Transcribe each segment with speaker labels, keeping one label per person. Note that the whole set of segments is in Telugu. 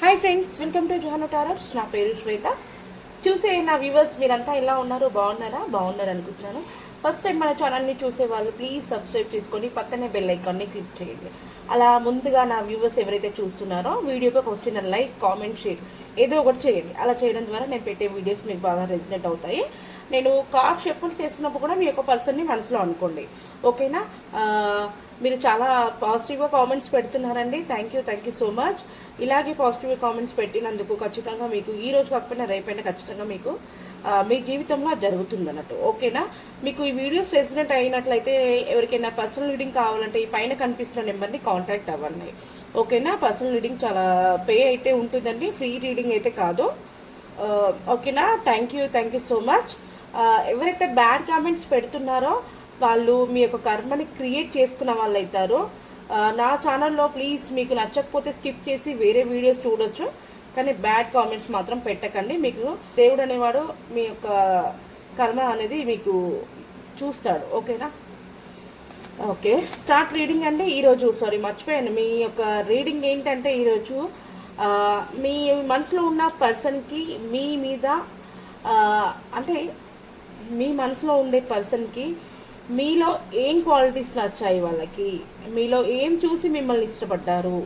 Speaker 1: హాయ్ ఫ్రెండ్స్, వెల్కమ్ టు జోహానో టారర్స్. నా పేరు శ్వేత. చూసే నా వ్యూవర్స్ మీరంతా ఎలా ఉన్నారు? బాగున్నారు అనుకుంటున్నాను. ఫస్ట్ టైం మన ఛానల్ని చూసే వాళ్ళు ప్లీజ్ సబ్స్క్రైబ్ చేసుకొని పక్కనే బెల్ ఐకాన్ని క్లిక్ చేయండి. అలా ముందుగా నా వ్యూవర్స్ ఎవరైతే చూస్తున్నారో వీడియోకి ఒక చిన్న లైక్, కామెంట్, షేర్ ఏదో ఒకటి చేయండి. అలా చేయడం ద్వారా నేను పెట్టే వీడియోస్ మీకు బాగా రెసినేట్ అవుతాయి. నేను కార్ షఫుల్ చేస్తున్నప్పుడు కూడా మీ యొక్క పర్సన్ని మనసులో అనుకోండి, ఓకేనా? మీరు చాలా పాజిటివ్గా కామెంట్స్ పెడుతున్నారండి. Thank you so much. ఇలాగే పాజిటివ్గా కామెంట్స్ పెట్టినందుకు ఖచ్చితంగా మీకు ఈ రోజు కాకపోయినా రేపైనా ఖచ్చితంగా మీకు మీ జీవితంలో జరుగుతుంది అన్నట్టు, ఓకేనా? మీకు ఈ వీడియోస్ రెసిడెంట్ అయినట్లయితే ఎవరికైనా పర్సనల్ రీడింగ్ కావాలంటే ఈ పైన కనిపిస్తున్న నెంబర్ని కాంటాక్ట్ అవ్వండి, ఓకేనా? పర్సనల్ రీడింగ్ చాలా పే అయితే ఉంటుందండి, ఫ్రీ రీడింగ్ అయితే కాదు, ఓకేనా? Thank you so much. ఎవరైతే బ్యాడ్ కామెంట్స్ పెడుతున్నారో వాళ్ళు మీ యొక్క కర్మని క్రియేట్ చేసుకున్న వాళ్ళు అవుతారు. నా ఛానల్లో ప్లీజ్ మీకు నచ్చకపోతే స్కిప్ చేసి వేరే వీడియోస్ చూడొచ్చు, కానీ బ్యాడ్ కామెంట్స్ మాత్రం పెట్టకండి. మీకు దేవుడు అనేవాడు మీ యొక్క కర్మ అనేది మీకు చూస్తాడు, ఓకేనా? ఓకే, స్టార్ట్ రీడింగ్ అండి. ఈరోజు మర్చిపోయాను, మీ యొక్క రీడింగ్ ఏంటంటే ఈరోజు మీ మనసులో ఉన్న పర్సన్కి మీ మీద అంటే మీ మనసులో ఉండే పర్సన్కి మీలో ఏం క్వాలిటీస్ నచ్చాయి, వాళ్ళకి మీలో ఏం చూసి మిమ్మల్ని ఇష్టపడ్డారు,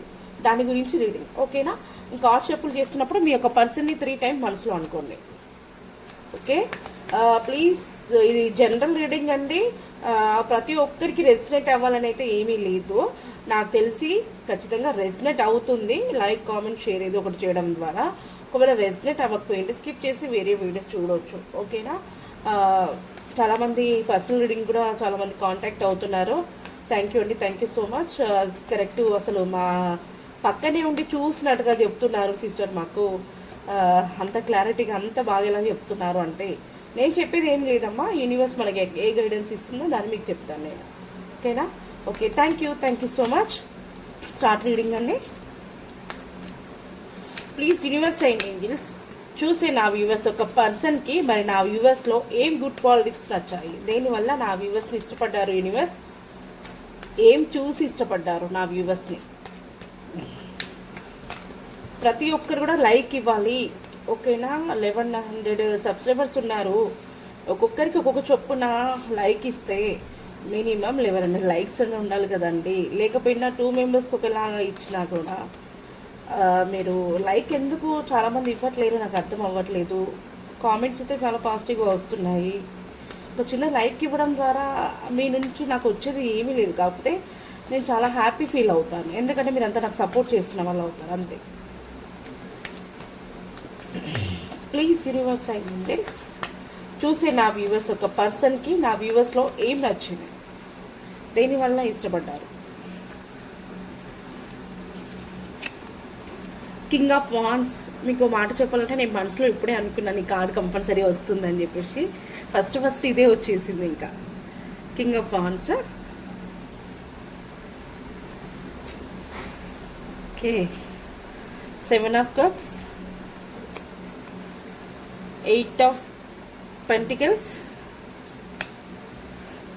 Speaker 1: దాని గురించి రీడింగ్, ఓకేనా? ఇంకా షఫుల్ చేస్తున్నప్పుడు మీ యొక్క పర్సన్ని 3 times మనసులో అనుకోండి, ఓకే? ప్లీజ్, ఇది జనరల్ రీడింగ్ అండి. ప్రతి ఒక్కరికి రెసినేట్ అవ్వాలని అయితే ఏమీ లేదు. నాకు తెలిసి ఖచ్చితంగా రెసినేట్ అవుతుంది. లైక్, కామెంట్, షేర్ ఏదో ఒకటి చేయడం ద్వారా. ఒకవేళ రెసినేట్ అవ్వకపోయింటే స్కిప్ చేసి వేరే వీడియోస్ చూడవచ్చు, ఓకేనా? చాలామంది పర్సనల్ రీడింగ్ కూడా చాలామంది కాంటాక్ట్ అవుతున్నారు. Thank you so much. Correct, అసలు మా పక్కనే ఉండి చూసినట్టుగా చెప్తున్నారు సిస్టర్. మాకు అంత క్లారిటీగా అంత బాగా ఎలా చెప్తున్నారు అంటే, నేను చెప్పేది ఏం లేదమ్మా, యూనివర్స్ మనకి ఏ గైడెన్స్ ఇస్తుందో దాన్ని మీకు చెప్తాను నేను, ఓకేనా? Okay, thank you so much. Start reading అండి. ప్లీజ్ యూనివర్స్ అండ్ ఏంజల్స్ చూసే నా వ్యూవర్స్ ఒక పర్సన్కి మరి నా వ్యూవర్స్లో ఏం గుడ్ క్వాలిటీస్ నచ్చాయి, దేనివల్ల నా వ్యూవర్స్ని ఇష్టపడ్డారు, యూనివర్స్ ఏం చూసి ఇష్టపడ్డారు నా వ్యూవర్స్ని. ప్రతి ఒక్కరు కూడా లైక్ ఇవ్వాలి, ఓకేనా? 1100 సబ్స్క్రైబర్స్ ఉన్నారు. ఒక్కొక్కరికి ఒక్కొక్క చొప్పున లైక్ ఇస్తే మినిమం 1100 లైక్స్ అని ఉండాలి కదండి. లేకపోయినా 2 మెంబర్స్కి ఒకలాగా ఇచ్చినా కూడా మీరు లైక్ ఎందుకు చాలామంది ఇవ్వట్లేరు, నాకు అర్థం అవ్వట్లేదు. కామెంట్స్ అయితే చాలా పాజిటివ్గా వస్తున్నాయి. ఒక చిన్న లైక్ ఇవ్వడం ద్వారా మీ నుంచి నాకు వచ్చేది ఏమీ లేదు, కాకపోతే నేను చాలా హ్యాపీ ఫీల్ అవుతాను, ఎందుకంటే మీరు అంతా నాకు సపోర్ట్ చేస్తున్న వాళ్ళు అవుతారు, అంతే. ప్లీజ్ యూనివర్స్ అండ్ ఏంజెల్స్ చూసే నా వ్యూవర్స్ ఒక పర్సన్కి నా వ్యూవర్స్లో ఏం నచ్చింది, దేనివల్ల ఇష్టపడ్డారు. King of wands. మీకు మాట చెప్పాలంటే నేను మనసులో ఇప్పుడే అనుకున్నాను ఈ కార్డ్ కంపల్సరీ వస్తుందని చెప్పేసి. ఫస్ట్ ఇదే వచ్చేసింది. ఇంకా king of wands. Okay, 7 of cups, 8 of pentacles,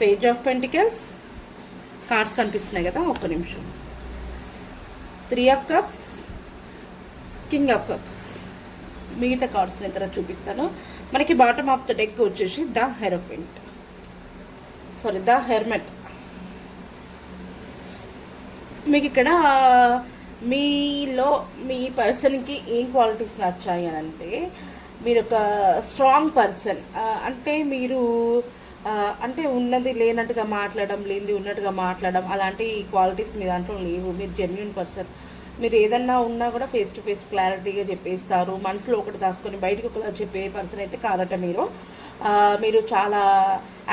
Speaker 1: page of pentacles. Cards కనిపిస్తున్నాయి కదా, ఒక్క నిమిషం. 3 of cups, king of cups. మిగతా కార్డ్స్ నేను తర్వాత చూపిస్తాను. మనకి బాటమ్ ఆఫ్ ద డెక్ వచ్చేసి ద హెర్మెట్. మీకు ఇక్కడ మీలో మీ పర్సన్కి ఏం క్వాలిటీస్ నచ్చాయి అని అంటే, మీరు ఒక స్ట్రాంగ్ పర్సన్. అంటే మీరు అంటే ఉన్నది లేనట్టుగా మాట్లాడడం, లేనిది ఉన్నట్టుగా మాట్లాడడం, అలాంటి క్వాలిటీస్ మీ దాంట్లో లేవు. మీరు జెన్యున్ పర్సన్. మీరు ఏదన్నా ఉన్నా కూడా ఫేస్ టు ఫేస్ క్లారిటీగా చెప్పేస్తారు. మనసులో ఒకటి దాచుకొని బయటకు ఒకలా చెప్పే పర్సన్ అయితే కాదట మీరు. మీరు చాలా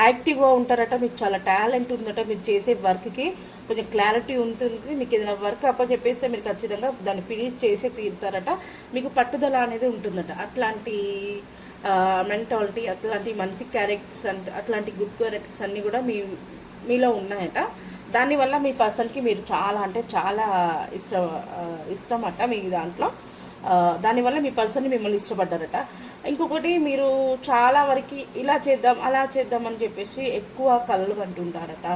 Speaker 1: యాక్టివ్గా ఉంటారట, మీకు చాలా టాలెంట్ ఉందట. మీరు చేసే వర్క్కి కొంచెం క్లారిటీ ఉంటుంది. మీకు ఏదైనా వర్క్ చెప్పేస్తే మీరు ఖచ్చితంగా దాన్ని ఫినిష్ చేసే తీరుతారట. మీకు పట్టుదల అనేది ఉంటుందట. అట్లాంటి మెంటాలిటీ, అట్లాంటి మంచి క్యారెక్టర్స్ అట్లాంటి గుడ్ క్యారెక్టర్స్ అన్నీ కూడా మీలో ఉన్నాయట. దానివల్ల మీ పర్సన్కి మీరు చాలా అంటే చాలా ఇష్టం అట మీ దాంట్లో. దానివల్ల మీ పర్సన్ని మిమ్మల్ని ఇష్టపడ్డారట. ఇంకొకటి, మీరు చాలా వరకు ఇలా చేద్దాం అలా చేద్దాం అని చెప్పేసి ఎక్కువ కలలు కంటుంటారట.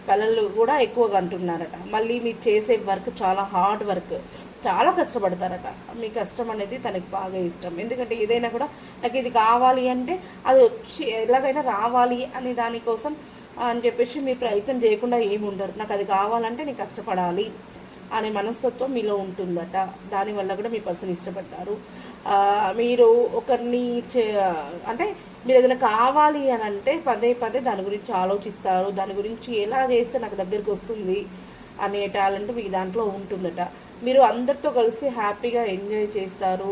Speaker 1: కళలు కూడా ఎక్కువగా అంటున్నారట. మళ్ళీ మీరు చేసే వర్క్ చాలా హార్డ్ వర్క్, చాలా కష్టపడతారట. మీ కష్టం అనేది తనకి బాగా ఇష్టం. ఎందుకంటే ఏదైనా కూడా నాకు ఇది కావాలి అంటే అది వచ్చి ఎలాగైనా రావాలి అనే దానికోసం అని చెప్పేసి మీరు ప్రయత్నం చేయకుండా ఏమి ఉండరు. నాకు అది కావాలంటే నేను కష్టపడాలి అనే మనస్తత్వం మీలో ఉంటుందట. దానివల్ల కూడా మీ పర్సన్ ఇష్టపడ్డారు. మీరు ఒకరిని అంటే మీరు ఏదైనా కావాలి అని అంటే పదే పదే దాని గురించి ఆలోచిస్తారు. దాని గురించి ఎలా చేస్తే నాకు దగ్గరికి వస్తుంది అనే టాలెంట్ మీ దాంట్లో ఉంటుందట. మీరు అందరితో కలిసి హ్యాపీగా ఎంజాయ్ చేస్తారు.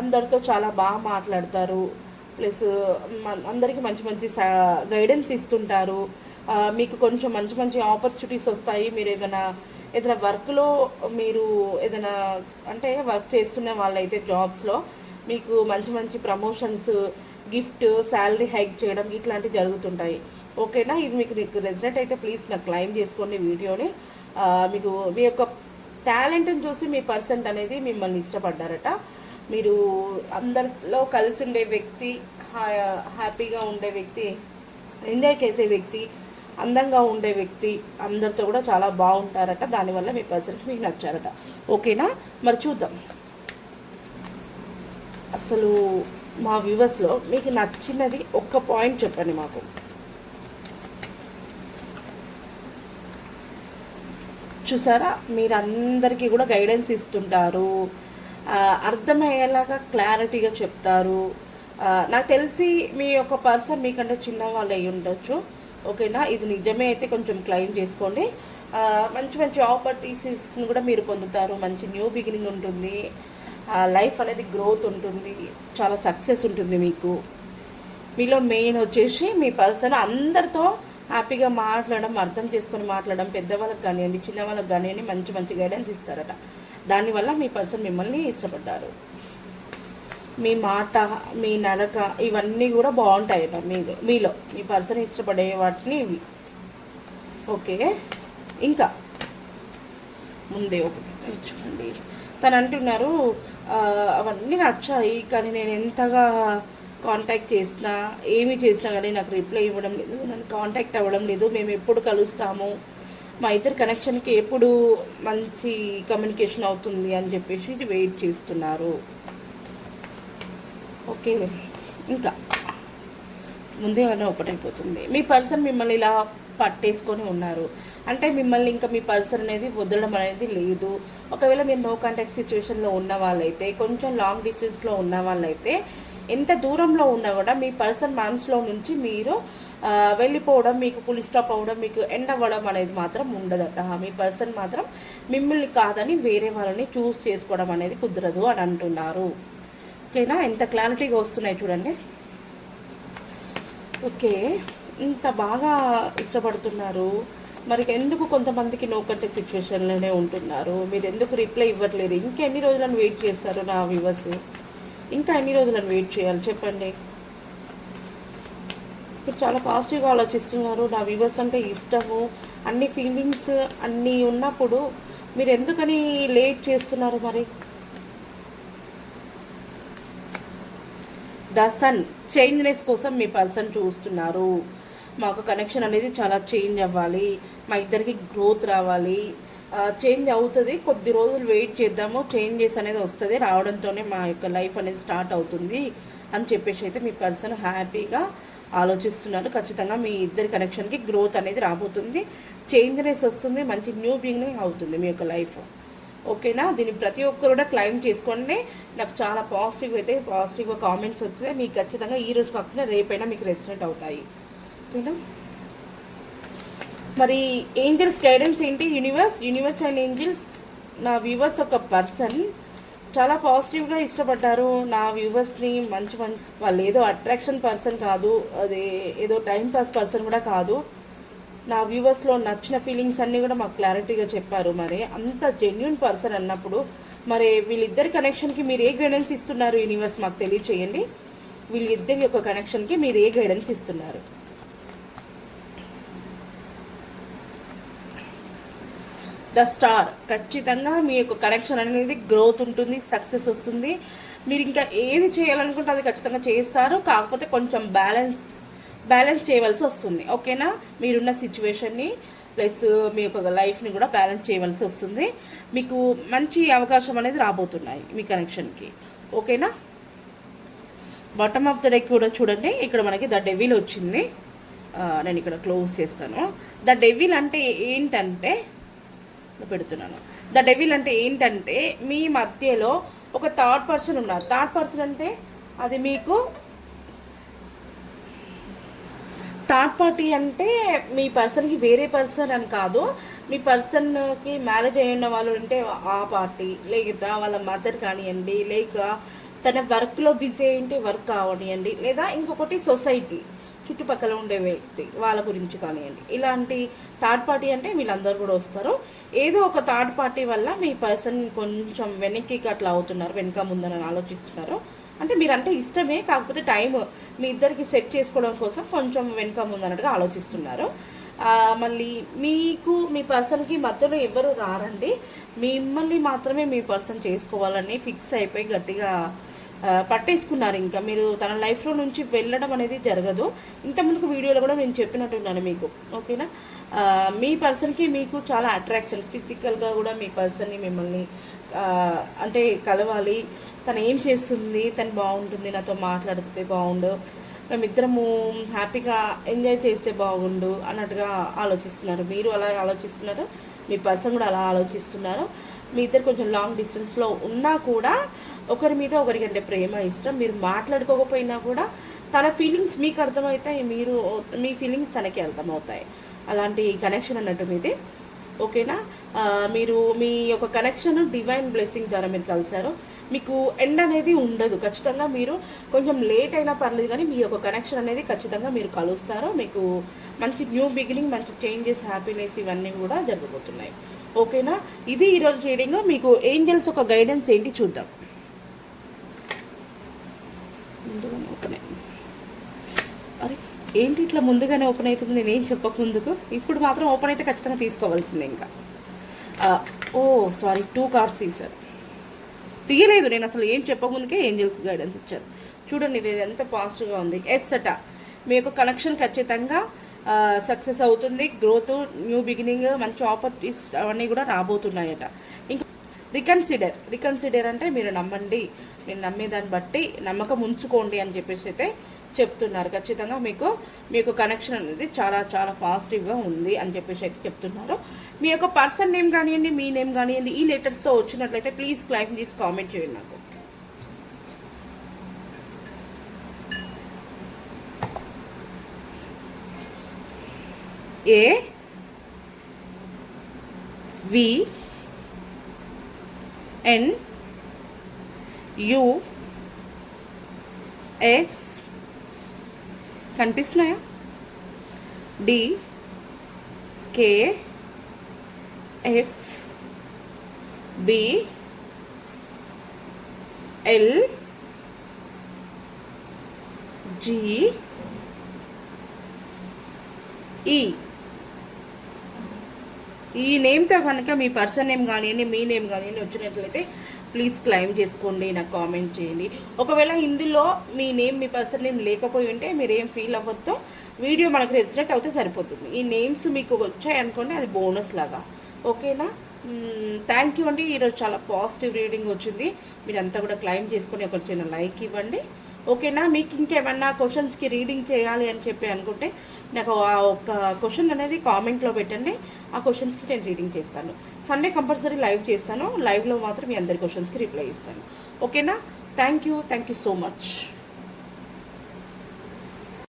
Speaker 1: అందరితో చాలా బాగా మాట్లాడతారు. ప్లస్ అందరికీ మంచి మంచి గైడెన్స్ ఇస్తుంటారు. మీకు కొంచెం మంచి మంచి ఆపర్చునిటీస్ వస్తాయి. మీరు ఏదైనా వర్క్లో మీరు ఏదైనా అంటే వర్క్ చేస్తున్న వాళ్ళైతే జాబ్స్లో మీకు మంచి మంచి ప్రమోషన్స్, గిఫ్ట్, శాలరీ హైక్ చేయడం ఇట్లాంటివి జరుగుతుంటాయి. ఓకేనా? ఇది మీకు రెసిడెంట్ అయితే ప్లీజ్ నాకు క్లైమ్ చేసుకోండి వీడియోని. మీకు మీ యొక్క టాలెంట్ని చూసి మీ పర్సన్ అనేది మిమ్మల్ని ఇష్టపడ్డారట. మీరు అందరిలో కలిసి ఉండే వ్యక్తి, హ్యాపీగా ఉండే వ్యక్తి, ఎంజాయ్ చేసే వ్యక్తి, అందంగా ఉండే వ్యక్తి, అందరితో కూడా చాలా బాగుంటారట. దానివల్ల మీ పర్సన్కి మీకు నచ్చారట. ఓకేనా? మరి చూద్దాం అసలు మా వ్యూవర్స్లో మీకు నచ్చినది ఒక్క పాయింట్ చెప్పండి మాకు. చూసారా, మీరందరికీ కూడా గైడెన్స్ ఇస్తుంటారు, అర్థమయ్యేలాగా క్లారిటీగా చెప్తారు. నాకు తెలిసి మీ యొక్క పర్సన్ మీకంటే చిన్న వాళ్ళు అయి ఉండొచ్చు. ఓకేనా? ఇది నిజమే అయితే కొంచెం క్లెయిమ్ చేసుకోండి. మంచి మంచి ఆపర్చునిటీస్ని కూడా మీరు పొందుతారు. మంచి న్యూ బిగినింగ్ ఉంటుంది. లైఫ్ అనేది గ్రోత్ ఉంటుంది. చాలా సక్సెస్ ఉంటుంది మీకు. మీలో మెయిన్ వచ్చేసి మీ పర్సన్ అందరితో హ్యాపీగా మాట్లాడడం, అర్థం చేసుకొని మాట్లాడడం, పెద్దవాళ్ళకి కానివ్వండి, చిన్నవాళ్ళకి కానివ్వండి మంచి మంచి గైడెన్స్ ఇస్తారట. దానివల్ల మీ పర్సన్ మిమ్మల్ని ఇష్టపడ్డారు. మీ మాట, మీ నడక ఇవన్నీ కూడా బాగుంటాయట మీలో. మీ పర్సన్ ఇష్టపడే వాటిని ఇవి. ఓకే, ఇంకా ముందే ఒకటి చూడండి. తను అంటున్నారు అవన్నీ నచ్చాయి, కానీ నేను ఎంతగా కాంటాక్ట్ చేసినా ఏమి చేసినా కానీ నాకు రిప్లై ఇవ్వడం లేదు, నన్ను కాంటాక్ట్ అవ్వడం లేదు. మేము ఎప్పుడు కలుస్తాము, మా ఇద్దరు కనెక్షన్కి ఎప్పుడు మంచి కమ్యూనికేషన్ అవుతుంది అని చెప్పేసి వెయిట్ చేస్తున్నారు. ఓకే, ఇంకా ముందే ఒకటైపోతుంది. మీ పర్సన్ మిమ్మల్ని ఇలా పట్టేసుకొని ఉన్నారు అంటే మిమ్మల్ని ఇంకా మీ పర్సన్ అనేది వదలడం అనేది లేదు. ఒకవేళ మీరు నో కాంటాక్ట్ సిచ్యువేషన్లో ఉన్న వాళ్ళైతే, కొంచెం లాంగ్ డిస్టెన్స్లో ఉన్న వాళ్ళైతే, ఎంత దూరంలో ఉన్నా కూడా మీ పర్సన్ మనసులో నుంచి మీరు వెళ్ళిపోవడం, మీకు ఫుల్ స్టాప్ అవ్వడం, మీకు ఎండ్ అవ్వడం అనేది మాత్రం ఉండదట. మీ పర్సన్ మాత్రం మిమ్మల్ని కాదని వేరే వాళ్ళని చూస్ చేసుకోవడం అనేది కుదరదు అని అంటున్నారు. ఓకేనా? ఎంత క్లారిటీగా వస్తున్నాయి చూడండి. ఓకే, ఇంత బాగా ఇష్టపడుతున్నారు. మరి ఎందుకు కొంతమందికి నో కట్టే సిచ్యువేషన్లోనే ఉంటున్నారు? మీరు ఎందుకు రిప్లై ఇవ్వట్లేదు? ఇంకా ఎన్ని రోజులను వెయిట్ చేస్తారు నా వ్యూవర్స్? ఇంకా ఎన్ని రోజులను వెయిట్ చేయాలి చెప్పండి? మీరు చాలా పాజిటివ్గా ఆలోచిస్తున్నారు. నా వ్యూవర్స్ అంటే ఇష్టము, అన్ని ఫీలింగ్స్ అన్నీ ఉన్నప్పుడు మీరు ఎందుకని లేట్ చేస్తున్నారు? మరి ద సన్ చేంజ్నెస్ కోసం మీ పర్సన్ చూస్తున్నారు. మాకు కనెక్షన్ అనేది చాలా చేంజ్ అవ్వాలి, మా ఇద్దరికి గ్రోత్ రావాలి. చేంజ్ అవుతుంది, కొద్ది రోజులు వెయిట్ చేద్దాము, చేంజెస్ అనేది వస్తుంది, రావడంతోనే మా యొక్క లైఫ్ అనేది స్టార్ట్ అవుతుంది అని చెప్పేసి అయితే మీ పర్సన్ హ్యాపీగా ఆలోచిస్తున్నారు. ఖచ్చితంగా మీ ఇద్దరి కనెక్షన్కి గ్రోత్ అనేది రాబోతుంది, చేంజ్నెస్ వస్తుంది, మంచి న్యూ బిగినింగ్ అవుతుంది మీ యొక్క లైఫ్. ఓకేనా? దీన్ని ప్రతి ఒక్కరు కూడా క్లైమ్ చేసుకోండి. నాకు చాలా పాజిటివ్గా కామెంట్స్ వస్తే మీకు ఖచ్చితంగా ఈ రోజు కాకుండా రేపైనా మీకు రెసిడెంట్ అవుతాయి. ఓకేనా? మరి ఏంజల్స్ గైడెన్స్ ఏంటి? యూనివర్స్ అండ్ ఏంజల్స్, నా వ్యూవర్స్ ఒక పర్సన్ చాలా పాజిటివ్గా ఇష్టపడ్డారు నా వ్యూవర్స్ని. మంచి వాళ్ళు ఏదో అట్రాక్షన్ పర్సన్ కాదు, అది ఏదో టైం పాస్ పర్సన్ కూడా కాదు. నా వ్యూవర్స్లో నచ్చిన ఫీలింగ్స్ అన్నీ కూడా మాకు క్లారిటీగా చెప్పారు. మరి అంత జెన్యున్ పర్సన్ అన్నప్పుడు మరి వీళ్ళిద్దరి కనెక్షన్కి మీరు ఏ గైడెన్స్ ఇస్తున్నారు? యూనివర్స్ మాకు తెలియచేయండి. వీళ్ళిద్దరి యొక్క కనెక్షన్కి మీరు ఏ గైడెన్స్ ఇస్తున్నారు? ద స్టార్, ఖచ్చితంగా మీ యొక్క కనెక్షన్ అనేది గ్రోత్ ఉంటుంది, సక్సెస్ వస్తుంది. మీరు ఇంకా ఏది చేయాలనుకుంటే అది ఖచ్చితంగా చేస్తారు. కాకపోతే కొంచెం బ్యాలెన్స్ బ్యాలెన్స్ చేయవలసి వస్తుంది. ఓకేనా, మీరున్న సిచ్యువేషన్ని ప్లస్ మీ యొక్క లైఫ్ని కూడా బ్యాలెన్స్ చేయవలసి వస్తుంది. మీకు మంచి అవకాశం అనేది రాబోతున్నాయి మీ కనెక్షన్కి. ఓకేనా, బాటమ్ ఆఫ్ ద డెక్ కూడా చూడండి. ఇక్కడ మనకి ద డెవిల్ వచ్చింది. నేను ఇక్కడ క్లోజ్ చేస్తాను. ద డెవిల్ అంటే ఏంటంటే పెడుతున్నాను. ద డెవిల్ అంటే ఏంటంటే మీ మధ్యలో ఒక థర్డ్ పర్సన్ ఉన్నారు. థర్డ్ పర్సన్ అంటే అది మీకు థర్డ్ పార్టీ అంటే మీ పర్సన్కి వేరే పర్సన్ అని కాదు. మీ పర్సన్కి మ్యారేజ్ అయిన వాళ్ళు అంటే ఆ పార్టీ, లేదా వాళ్ళ మదర్ కానివ్వండి, లేక తన వర్క్లో బిజీ అయింటే వర్క్ కావనివ్వండి, లేదా ఇంకొకటి సొసైటీ చుట్టుపక్కల ఉండే వ్యక్తి వాళ్ళ గురించి కానివ్వండి. ఇలాంటి థర్డ్ పార్టీ అంటే వీళ్ళందరూ కూడా వస్తారు. ఏదో ఒక థర్డ్ పార్టీ వల్ల మీ పర్సన్ కొంచెం వెనక్కి అట్లా అవుతున్నారు, వెనక ముందని ఆలోచిస్తున్నారు. అంటే మీరంటే ఇష్టమే, కాకపోతే టైం మీ ఇద్దరికి సెట్ చేసుకోవడం కోసం కొంచెం వెనక ముందన్నట్టుగా ఆలోచిస్తున్నారు. మళ్ళీ మీకు మీ పర్సన్కి మధ్యలో ఎవరు రారండి. మిమ్మల్ని మాత్రమే మీ పర్సన్ చేసుకోవాలని ఫిక్స్ అయిపోయి గట్టిగా పట్టేసుకున్నారు. ఇంకా మీరు తన లైఫ్లో నుంచి వెళ్ళడం అనేది జరగదు. ఇంతకుముందుకు వీడియోలో కూడా నేను చెప్పినట్టున్నాను మీకు. ఓకేనా, మీ పర్సన్కి మీకు చాలా అట్రాక్షన్, ఫిజికల్గా కూడా మీ పర్సన్ని మిమ్మల్ని అంటే కలవాలి, తను ఏం చేస్తుంది, తను బాగుంటుంది, నాతో మాట్లాడితే బాగుండు, మేమిద్దరము హ్యాపీగా ఎంజాయ్ చేస్తే బాగుండు అన్నట్టుగా ఆలోచిస్తున్నారు. మీరు అలా ఆలోచిస్తున్నారు, మీ పర్సన్ కూడా అలా ఆలోచిస్తున్నారు. మీ ఇద్దరు కొంచెం లాంగ్ డిస్టెన్స్లో ఉన్నా కూడా ఒకరి మీద ఒకరికంటే ప్రేమ, ఇష్టం. మీరు మాట్లాడుకోకపోయినా కూడా తన ఫీలింగ్స్ మీకు అర్థమవుతాయి, మీరు మీ ఫీలింగ్స్ తనకి అర్థమవుతాయి. అలాంటి కనెక్షన్ అన్నట్టు మీది. ఓకేనా, మీరు మీ యొక్క కనెక్షన్ డివైన్ బ్లెస్సింగ్ ద్వారా మీరు కలిసారు. మీకు ఎండ్ అనేది ఉండదు. ఖచ్చితంగా మీరు కొంచెం లేట్ అయినా పర్లేదు, కానీ మీ యొక్క కనెక్షన్ అనేది ఖచ్చితంగా మీరు కలుస్తారు. మీకు మంచి న్యూ బిగినింగ్, మంచి చేంజెస్, హ్యాపీనెస్ ఇవన్నీ కూడా జరగబోతున్నాయి. ఓకేనా, ఇది ఈరోజు రీడింగ్. మీకు ఏంజల్స్ ఒక గైడెన్స్ ఏంటి చూద్దాం. ముందుగానే ఓపెన్ అరే ఏంటి ఇట్లా ముందుగానే ఓపెన్ అవుతుంది, నేనేం చెప్పక ముందుకు. ఇప్పుడు మాత్రం ఓపెన్ అయితే ఖచ్చితంగా తీసుకోవాల్సిందే. ఇంకా ఓ సారీ, 2 కార్డ్స్ తీశారు, తీయలేదు నేను అసలు. ఏం చెప్పకముందుకే ఏంజల్స్ గైడెన్స్ ఇచ్చారు. చూడండి ఇది ఎంత పాజిటివ్గా ఉంది. ఎస్ అట, మీ యొక్క కనెక్షన్ ఖచ్చితంగా సక్సెస్ అవుతుంది. గ్రోత్, న్యూ బిగినింగ్, మంచి ఆపర్చునిటీస్ అవన్నీ కూడా రాబోతున్నాయట. ఇంకా రికన్సిడర్ అంటే మీరు నమ్మండి, మీరు నమ్మేదాన్ని బట్టి నమ్మకం ఉంచుకోండి అని చెప్పేసి అయితే చెప్తున్నారు. ఖచ్చితంగా మీకు మీ యొక్క కనెక్షన్ అనేది చాలా చాలా పాజిటివ్గా ఉంది అని చెప్పేసి అయితే చెప్తున్నారు. మీ యొక్క పర్సన్ నేమ్ కానివ్వండి, మీ నేమ్ కానివ్వండి, ఈ లెటర్స్తో వచ్చినట్లయితే ప్లీజ్ క్లైమ్ చేసి కామెంట్ చేయండి నాకు. A V N U S కనిపిస్తున్నాయా? D K F B L G E. ఈ నేమ్తో కనుక మీ పర్సన్ నేమ్ కానివ్వండి, మీ నేమ్ కానివ్వండి వచ్చినట్లయితే ప్లీజ్ క్లైమ్ చేసుకోండి, నాకు కామెంట్ చేయండి. ఒకవేళ ఇందులో మీ నేమ్, మీ పర్సన్ నేమ్ లేకపోయి ఉంటే మీరేం ఫీల్ అవ్వద్దు. వీడియో మనకు రెజిస్ట్రేట్ అవుతే సరిపోతుంది. ఈ నేమ్స్ మీకు వచ్చాయనుకోండి, అది బోనస్ లాగా. ఓకేనా, థ్యాంక్ యూ అండి. ఈరోజు చాలా పాజిటివ్ రీడింగ్ వచ్చింది. మీరంతా కూడా క్లైమ్ చేసుకొని ఒక చిన్న లైక్ ఇవ్వండి. ఓకేనా, మీకు ఇంకేమన్నా క్వశ్చన్స్కి రీడింగ్ చేయాలి అని చెప్పి అనుకుంటే నాకు ఒక క్వశ్చన్ అనేది కామెంట్లో పెట్టండి. ఆ క్వశ్చన్స్కి నేను రీడింగ్ చేస్తాను. సండే కంపల్సరీ లైవ్ చేస్తాను. లైవ్లో మాత్రం మీ అందరి క్వశ్చన్స్కి రిప్లై ఇస్తాను. ఓకేనా, థ్యాంక్ యూ సో మచ్.